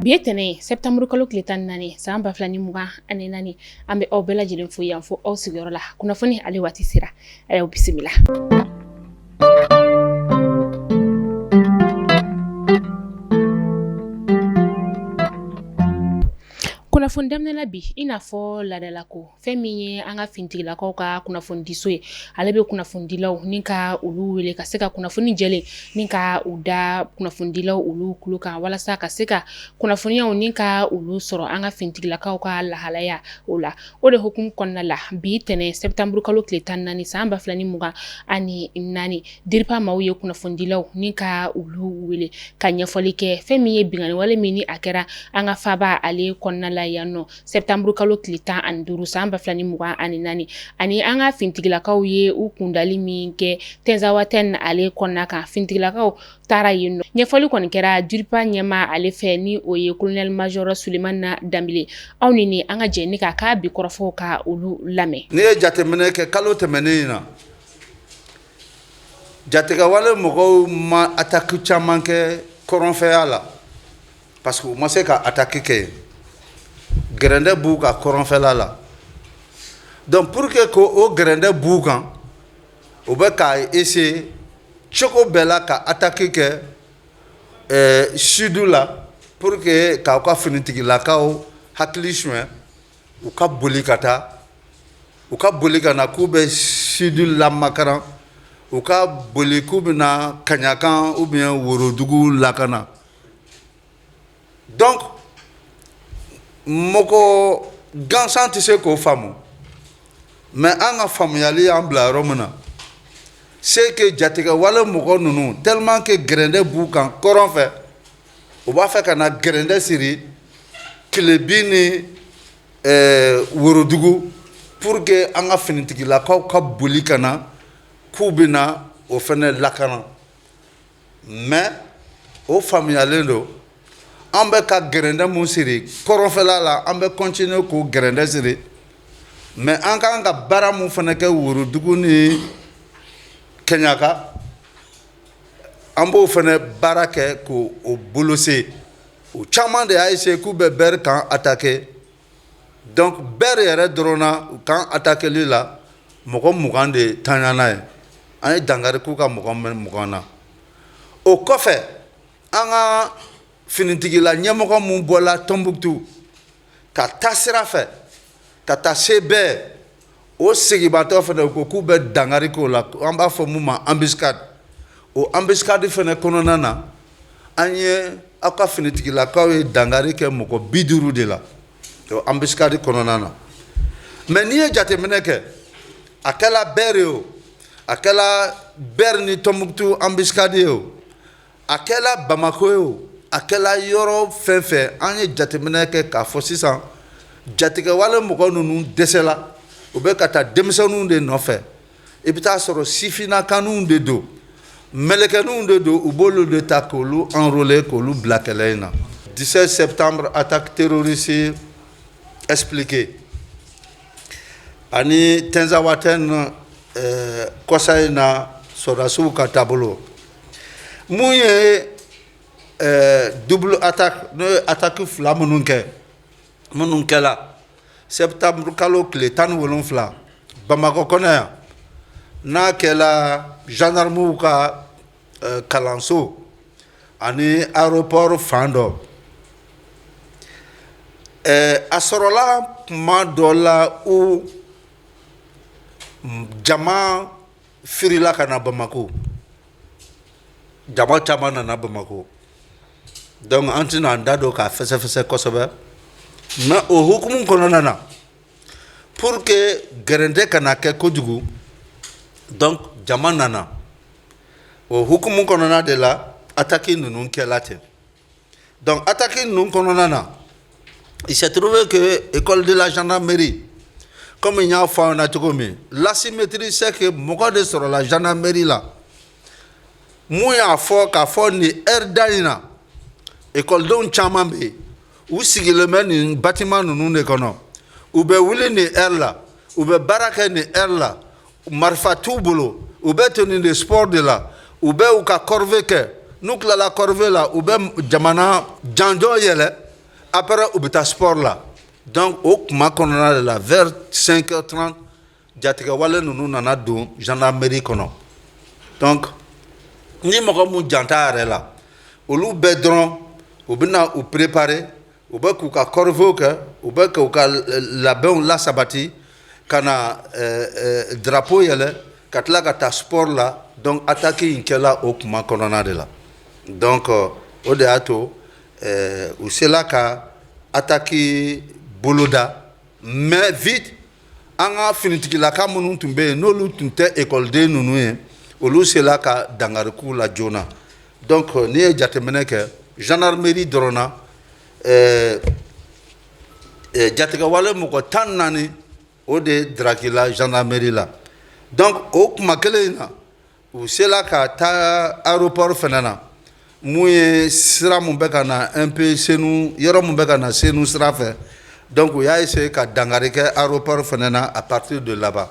Bietene septembre kalo kletan nani samba flani muga ane nani ambe obela jirin fu yanfo o sigorola kuna funi ale wati sira ayo bisimila. Kunnafoni daminɛ bi I n'a fɔ ladala ko fɛn min ye an ka fintigilakaw ka kunnafoni diso ye ale bɛ kunnafonidilaw ni ka olu wele ka se ka kunnafoni jɛlen ni ka u da kunnafonidilaw olu kulo kan walasa ka se ka kunnafoniyaw ni ka olu sɔrɔ an ka fintigilakaw ka lahalaya o la o de hukumu kɔnɔna la bi tɛnɛ septembre kalo tile 14 san 2024 diripa maaw ye kunnafonidilaw ni ka olu wele ka ɲɛfɔli kɛ fɛn min ye bingani wale min ni a kɛra an ka faba ale kɔnɔna la yanno septembre kalo tile 15 san 2024 ani an ka fintigilakaw ye u kundali min kɛ Tinzawatène ale kɔnɔna kan fintigilakaw taara yen nɔ ɲɛfɔli kɔni kɛra diripa ɲɛma ale fɛ ni o ye colonel major Sulemana Dambele aw ni an ka jɛ ni ka ka bi kɔrɔfɔw ka olu lamɛn ni ye jateminɛ kɛ kalo tɛmɛnen na jatigɛwale mɔgɔw ma attaque caman kɛ kɔrɔnfɛya la parce que u ma se ka attaque kɛ gɛrɛndɛ b'u ka kɔrɔnfɛla la donc pour que ko o gɛrɛndɛ b'u kan u bɛ ka essayer cogo bɛɛ la ka attaque kɛ sud la pour que k'aw ka finitigilakaw hakili suɲɛ u ka boli ka taa u ka boli ka na k'u bɛ sud lamakaran u ka boli k'u bɛna Kaɲakan ou bien Worodugu lakana donc mɔgɔ gansan tɛ se k'o faamu mais an ka faamuyali y'an bila yɔrɔ min na c'est que jatigɛwale mɔgɔ ninnu tellement que gɛrɛndɛ b'u kan kɔrɔn fɛ u b'a fɛ ka na gɛrɛndɛ siri Kilebi ni Worodugu pour que an ka finitigilakaw ka boli ka na k'u bɛna o fana lakana mais o faamuyalen don an bɛ ka gɛrɛndɛ mun siri kɔrɔnfɛla la an bɛ continuer k'o gɛrɛndɛ siri mais an kan ka baara mun fana kɛ Worodugu ni Kaɲaka an b'o fana baara kɛ k'o bolose o caman de y'a essayer k'u bɛ Bɛri kan attaquer donc Bɛri yɛrɛ dɔrɔn na kan attaquer la mɔgɔ 20 de taɲana ye an ye dankari k'u ka mɔgɔ 20 na o kɔfɛ an ka finitigila ɲɛmɔgɔ mun bɔla Tombouctou ka taa sira fɛ ka taa se bɛɛ o segibatɔ fana ko k'u bɛ dankari k'o la an b'a fɔ mun ma embuscade o embuscade fana kɔnɔna na an ye aw ka finitigilakaw ye dankari kɛ mɔgɔ 50 de la o embuscade kɔnɔna na mais n'i ye jateminɛ kɛ a kɛla Bɛri ye o a kɛla Bɛri ni Tombouctou embuscade ye o a kɛla Bamako ye o a kɛla yɔrɔ fɛn fɛn an ye jateminɛ kɛ k'a fɔ sisan jatigɛwale mɔgɔ ninnu dɛsɛla u bɛ ka taa denmisɛnninw de nɔfɛ i bɛ taa sɔrɔ sifinakaninw de don mɛlɛkɛninw de don u b'olu de ta k'olu enrôler k'olu bila kɛlɛ in na 17 septembre attaque terroriste expliqué ani Tinzawatène kɔsa in na sɔrɔdasiw ka taabolo mun ye double attaque no attaque fila minnu kɛla septembre kalo tile 17 Bamako kɔnɔ yan n'a kɛla gendarmew ka kalanso ani aéroport fan dɔ a sɔrɔla kuma dɔ la u jama firila ka na Bamako jama caman nana Bamako donc an tɛna an da don k'a fɛsɛfɛsɛ kosɛbɛ mais o hukumu kɔnɔna na pour que gɛrɛndɛ kana kɛ kojugu donc jama nana o hukumu kɔnɔna de la attaque ninnu kɛla ten donc attaque ninnu kɔnɔna na il s'est trouvé que école de la gendarmerie comme n y'a fɔ an na cogo min l'asymétrie c'est que mɔgɔ de sɔrɔla gendarmerie la mun y'a fɔ k'a fɔ nin heure da in na ekɔlidenw caman bɛ yen u sigilen bɛ nin bâtiment ninnu de kɔnɔ u bɛ wuli nin heure la u bɛ baara kɛ nin heure la marifa t'u bolo u bɛ tenue de sport de la u bɛ u ka corvée kɛ n'u tilala corvée la u bɛ jamana janjɔ yɛlɛ après u bɛ taa sport la donc o kuma kɔnɔna de la vers 5h30 jatigɛwale ninnu nana don gendarmerie kɔnɔ donc ni mɔgɔ mun janta yɛrɛ la olu bɛɛ dɔrɔn u bɛna u préparer u bɛ k'u ka corvée kɛ u bɛ k'u ka labɛnw lasabati ka na drapeau yɛlɛ ka tila ka taa sport la donc attaque in kɛla o kuma kɔnɔna de la donc o de y'a to u sela ka attaque boloda mais vite an ka finitigilaka minnu tun bɛ yen n'olu tun tɛ écoleden ninnu ye olu sela ka dangari k'u la joona donc n'i ye jateminɛ kɛ gendarmerie dɔrɔn na jatigɛwale mɔgɔ 14 o de drakila gendarmerie la donc o kuma kelen in na u sela ka taa aéroport fɛnɛ na mun ye sira mun bɛ ka na un peu senu yɔrɔ mun bɛ ka na senu sira fɛ donc u y'a essayé ka dangari kɛ aéroport fɛnɛ na à partir de là-bas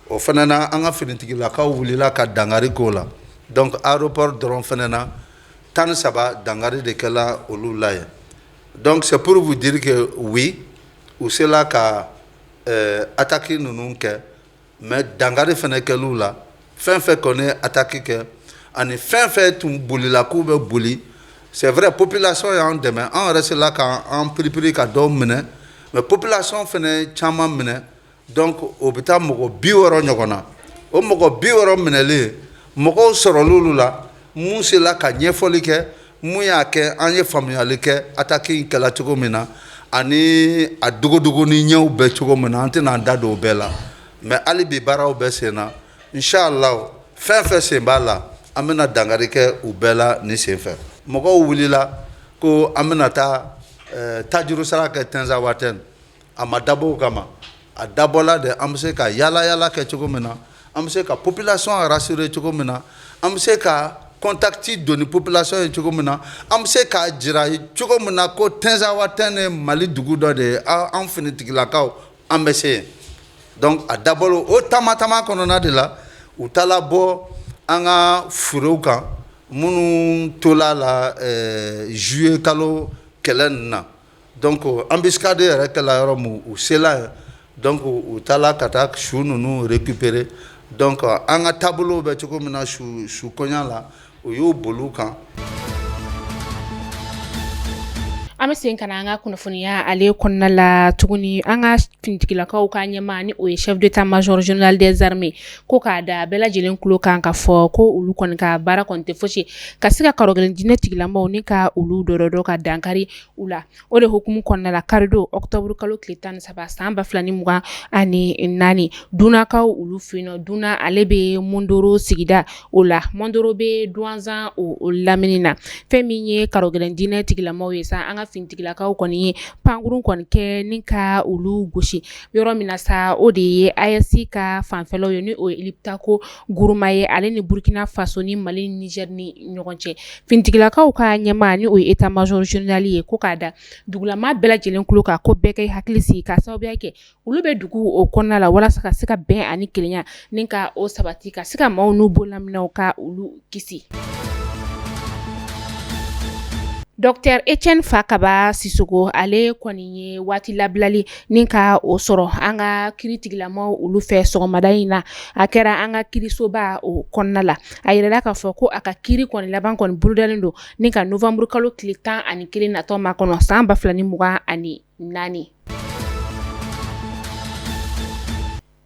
o fɛnɛ na an ka finitigilakaw wulila ka dangari k'o la donc aéroport dɔrɔn fɛnɛ na 13 dangari de kɛla olu la yen donc c'est pour vous dire que oui u sela ka attaque ninnu kɛ mais dangari fɛnɛ kɛl'u la fɛn fɛn kɔni attaque kɛ ani fɛn fɛn tun bolila k'u bɛ boli c'est vrai population y'an dɛmɛ an yɛrɛ sela k'an piripiri ka dɔw minɛ mais population fɛnɛ caman minɛ donc o bɛ taa mɔgɔ 60 ɲɔgɔn na o mɔgɔ 60 minɛlen mɔgɔw sɔrɔl'olu la mun sela ka ɲɛfɔli kɛ mun y'a kɛ an ye faamuyali kɛ attaque in kɛla cogo min na ani a dogodogoni ɲɛw bɛɛ cogo min na an tɛna an da don o bɛɛ la mais hali bi baaraw bɛ sen na inchallah fɛn fɛn sen b'a la an bɛna dangari kɛ u bɛɛ la ni sen fɛ mɔgɔw wulila ko an bɛna taa tajuru sara kɛ Tinzawatène a ma dabɔ o kama a dabɔla de an bɛ se ka yala kɛ cogo min na an bɛ se ka population rassurer cogo min na an bɛ se ka contacti doni population ye cogo min na an bɛ se k'a jira cogo min na ko Tinzawatène ye Mali dugu dɔ de ye an finitigilakaw an bɛ se yen donc a dabɔla o taama kɔnɔna de la u taala bɔ an ka furew kan minnu tola la juillet kalo kɛlɛ ninnu na donc embuscade yɛrɛ kɛla yɔrɔ min u sela yen donc u taala ka taa su ninnu récupérer donc an ka taabolow bɛ cogo min na su kɔɲa la u y'o boli kan. An bɛ segin ka na an ka kunnafoniya ale kɔnɔna la tuguni an ka finitigilakaw ka ɲɛmaa ni o ye chef d'état major général des armées ko k'a da bɛɛ lajɛlen tulo kan ka fɔ ko olu kɔni ka baara kɔni tɛ fosi ka se ka karɔgɛlɛn diinɛ tigilamaw ni ka olu dɔdɔ ka dankari u la o de hukumu kɔnɔna la karido octobre kalo tile 13 san 2024 dunakaw olu fɛ yen nɔ duna ale bɛ Mondoro sigida o la Mondoro bɛ Douanzan o lamini na fɛn min ye karɔgɛlɛn diinɛ tigilamaw ye sa an ka finitigilakaw kɔni ye pankurun kɔni kɛ ni ka olu gosi yɔrɔ min na sa o de ye AES ka fanfɛlaw ye ni o ye Liptako Guruma ye ale ni Burkina Faso ni Mali ni Niger ni ɲɔgɔn cɛ finitigilakaw ka ɲɛmaa ni o ye état major général ye ko k'a da dugulama bɛɛ lajɛlen tulo kan ko bɛɛ kɛ hakili sigi ka sababuya kɛ olu bɛ dugu o kɔnɔna la walasa ka se ka bɛn ani kelenya ni ka o sabati ka se ka maaw n'u bolaminɛw ka olu kisi. Dr Etienne Fakaba Sisoko ale kɔni ye waati labilali ni ka o sɔrɔ an ka kiritigilamaw olu fɛ sɔgɔmada in na a kɛra an ka kirisoba o kɔnɔna la a yirala k'a fɔ ko a ka kiri kɔni laban kɔni bolodalen don ni ka novembre kalo tile 11 natɔ ma kɔnɔ san 2024.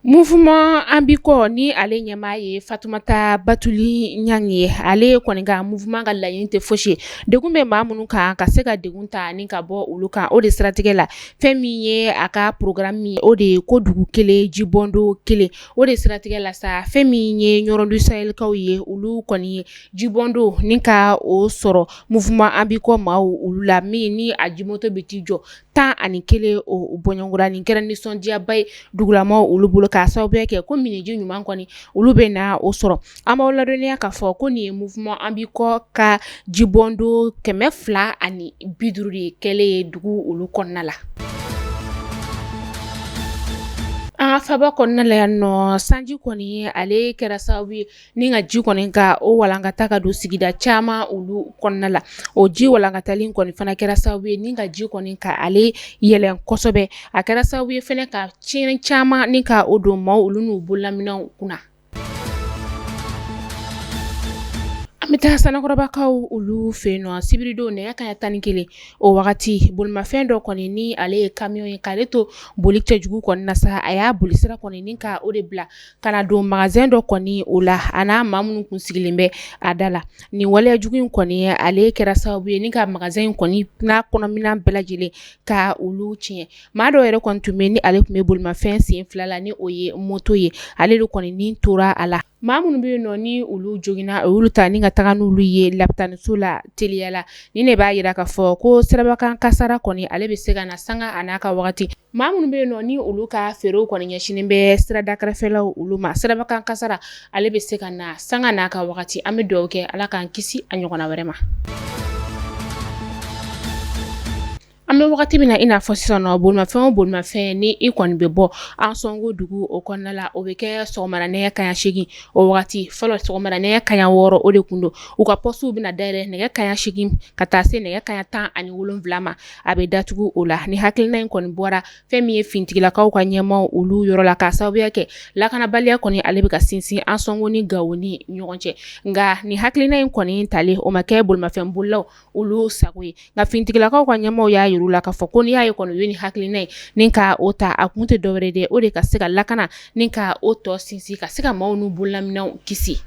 Mouvement Ambiko ni ale ɲɛmaa ye Fatumata Batuli Ɲang ye ale kɔni ka mouvement ka laɲini tɛ fosi degun bɛ maa minnu kan ka se ka degun ta ni ka bɔ olu kan o de siratigɛ la fɛn min ye a ka programme ye o de ye ko dugu kelen jibɔndo kelen o de siratigɛ la sa fɛn min ye ɲɔrɔndu sahɛlikaw ye olu kɔni ye jibɔndo ni ka o sɔrɔ mouvement Ambiko maaw olu la min ni a jimoto bɛ t'i jɔ 11 o bɔɲɔgɔnra nin kɛra nisɔndiyaba ye dugulamaw olu bolo k'a sababuya kɛ ko miniji ɲuman kɔni olu bɛ na o sɔrɔ an b'aw ladɔnniya k'a fɔ ko nin ye mouvement Ambiko ka jibɔndo 250 de kɛlen ye dugu olu kɔnɔna la. An ka faba kɔnɔna la yan nɔ sanji kɔni ale kɛra sababu ye ni ka ji kɔni ka o walankata ka don sigida caman olu kɔnɔna la o ji walankatali kɔni fana kɛra sababu ye ni ka ji kɔni ka ale yɛlɛn kosɛbɛ a kɛra sababu ye fɛnɛ ka tiɲɛ caman ni ka o don maaw olu n'u bololaminɛw kunna. An bɛ taa sanakɔrɔbakaw olu fɛ yen nɔ sibiridenw nɛgɛ kanɲɛ 11 o wagati bolimafɛn dɔ kɔni ni ale ye kamiyon ye k'ale to boli cɛjugu kɔni na sa a y'a boli sira kɔni ni ka o de bila ka na don magasin dɔ kɔni o la a n'a maa minnu kun sigilen bɛ a da la nin waleyajugu in kɔni ale kɛra sababu ye ni ka magasin in kɔni n'a kɔnɔminɛn bɛɛ lajɛlen ka olu tiɲɛ maa dɔ yɛrɛ kɔni tun bɛ ni ale tun bɛ bolimafɛn sen fila la ni o ye moto ye ale de kɔni ni tora a la maa minnu bɛ yen nɔ ni olu joginna olu ta ni ka taga n'olu ye lapitaniso la teliya la ni ne b'a yira k'a fɔ ko sirabakan kasara kɔni ale bɛ se ka na sanga a n'a ka wagati maa minnu bɛ yen nɔ ni olu ka feerew kɔni ɲɛsinnen bɛ sirada kɛrɛfɛlaw olu ma sirabakan kasara ale bɛ se ka na sanga n'a ka wagati an bɛ dugawu kɛ ala k'an kisi a ɲɔgɔnna wɛrɛ ma. An bɛ wagati min na i n'a fɔ sisan nɔ bolimafɛn o bolimafɛn ni i kɔni bɛ bɔ an sɔngo dugu o kɔnɔna la o bɛ kɛ sɔgɔmada nɛgɛ kanɲɛ 8 o wagati fɔlɔ sɔgɔmada nɛgɛ kanɲɛ 6 o de kun don u ka pɔsiw bɛna dayɛlɛ nɛgɛ kanɲɛ 8 ka taa se nɛgɛ kanɲɛ 17 ma a bɛ datugu o la ni hakilina in kɔni bɔra fɛn min ye fintigilakaw ka ɲɛmaw olu yɔrɔ la k'a sababuya kɛ lakanabaliya kɔni ale bɛ ka sinsin an sɔngo ni Gawo ni ɲɔgɔn cɛ nka ni hakilina in kɔni talen o ma kɛ bolimafɛn bolilaw olu sago ye nka fintigilakaw ka ɲɛmaw y'a yir'u la k'a fɔ ko n'i y'a ye kɔni u ye ni hakilina ye ni ka o ta a kun tɛ dɔwɛrɛ de o de ka se ka lakana ni ka o tɔ sinsin ka se ka maaw n'u bololaminɛw kisi.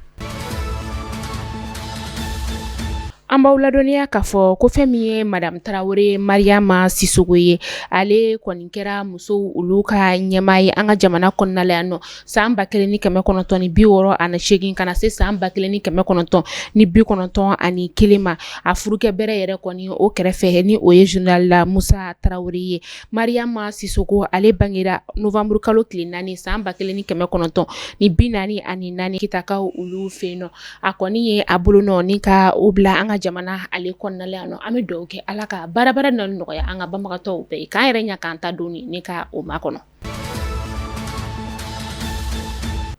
An b'aw ladɔnniya k'a fɔ ko fɛn min ye Madame Tarawele Mariama Sisogo ye ale kɔni kɛra musow olu ka ɲɛmaa ye an ka jamana kɔnɔna la yan nɔ san 1960 ka na se san 1991 ma a furukɛ bɛrɛ yɛrɛ kɔni o kɛrɛfɛ ni o ye général la Musa Tarawele ye Mariama Sisogo ale bangera novembre kalo tile 4 san 1944 kitakaw olu fɛ yen nɔ a kɔni ye a bolo nɔ ni ka o bila an ka jamana ale kɔnɔna la yan nɔ an bɛ dugawu kɛ ala ka baarabara nali nɔgɔya an ka banbagatɔw bɛɛ ye k'an yɛrɛ ɲa k'an ta doni ne ka o makɔnɔ.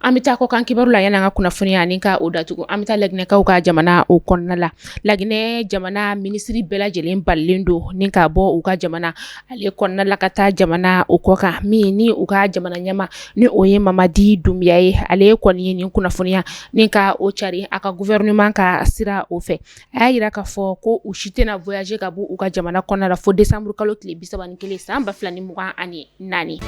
An bɛ taa kɔkan kibaru la yanni an ka kunnafoniya ani ka o datugu an bɛ taa Laginɛkaw ka jamana o kɔnɔna la Laginɛ jamana minisiri bɛɛ lajɛlen balilen don ni ka bɔ u ka jamana ale kɔnɔna la ka taa jamana o kɔ kan min ni u ka jamana ɲɛma ni o ye Mamadi Dunbiya ye ale kɔni ye nin kunnafoniya ni ka o cari a ka gouvernement ka sira o fɛ a y'a yira k'a fɔ ko u si tɛna voyager ka bɔ u ka jamana kɔnɔna la fo décembre kalo tile 31 san 2024.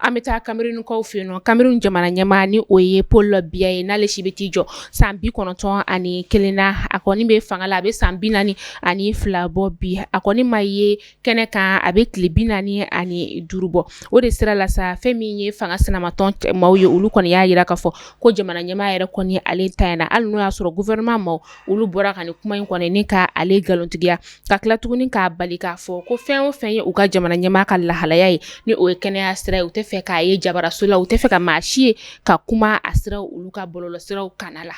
An bɛ taa Camerounkaw fɛ yen nɔ Cameroun jamana ɲɛmaa ni o ye Paul Biya ye n'ale si bɛ t'i jɔ san 91 na a kɔni bɛ fanga la a bɛ san 42 bɔ bi a kɔni ma ye kɛnɛ kan a bɛ tile 45 bɔ o de sira la sa fɛn min ye fanga sinamatɔn maaw ye olu kɔni y'a jira k'a fɔ ko jamana ɲɛmaa yɛrɛ kɔni ale tanyana hali n'o y'a sɔrɔ gouvernement maaw olu bɔra ka nin kuma in kɔni ni ka ale galontigiya ka tila tuguni k'a bali k'a fɔ ko fɛn o fɛn ye u ka jamana ɲɛmaa ka lahalaya ye ni o ye kɛnɛya sira ye u tɛ fɛ k'a ye jabaraso la u tɛ fɛ ka maa si ye ka kuma a siraw olu ka bɔlɔlɔsiraw kana la.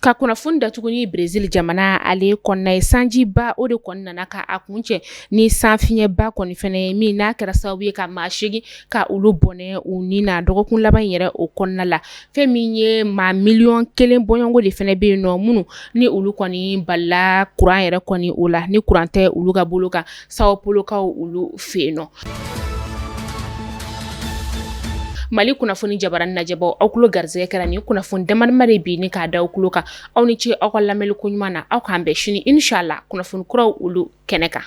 Ka kunnafoni datuguni Brésil jamana ale kɔnɔna ye sanjiba o de kɔni nana ka a kun cɛ ni sanfiɲɛba kɔni fɛnɛ ye min n'a kɛra sababu ye ka maa 8 ka olu bɔnɛ u ni na dɔgɔkun laban yɛrɛ o kɔnɔna la fɛn min ye maa 1,000,000 bɔɲɔngo de fɛnɛ bɛ yen nɔ minnu ni olu kɔni balila courant yɛrɛ kɔni o la ni courant tɛ olu ka bolo kan Sao Paulokaw olu fɛ yen nɔ. Mali kunnafoni jabaranin lajɛbaw aw kulo garizɛgɛ kɛra nin kunnafoni damadama de bi ni k'a da aw kulo kan aw ni ce aw ka lamɛnni ko ɲuman na aw k'an bɛn sini inshallah kunnafoni kuraw olu kɛnɛ kan.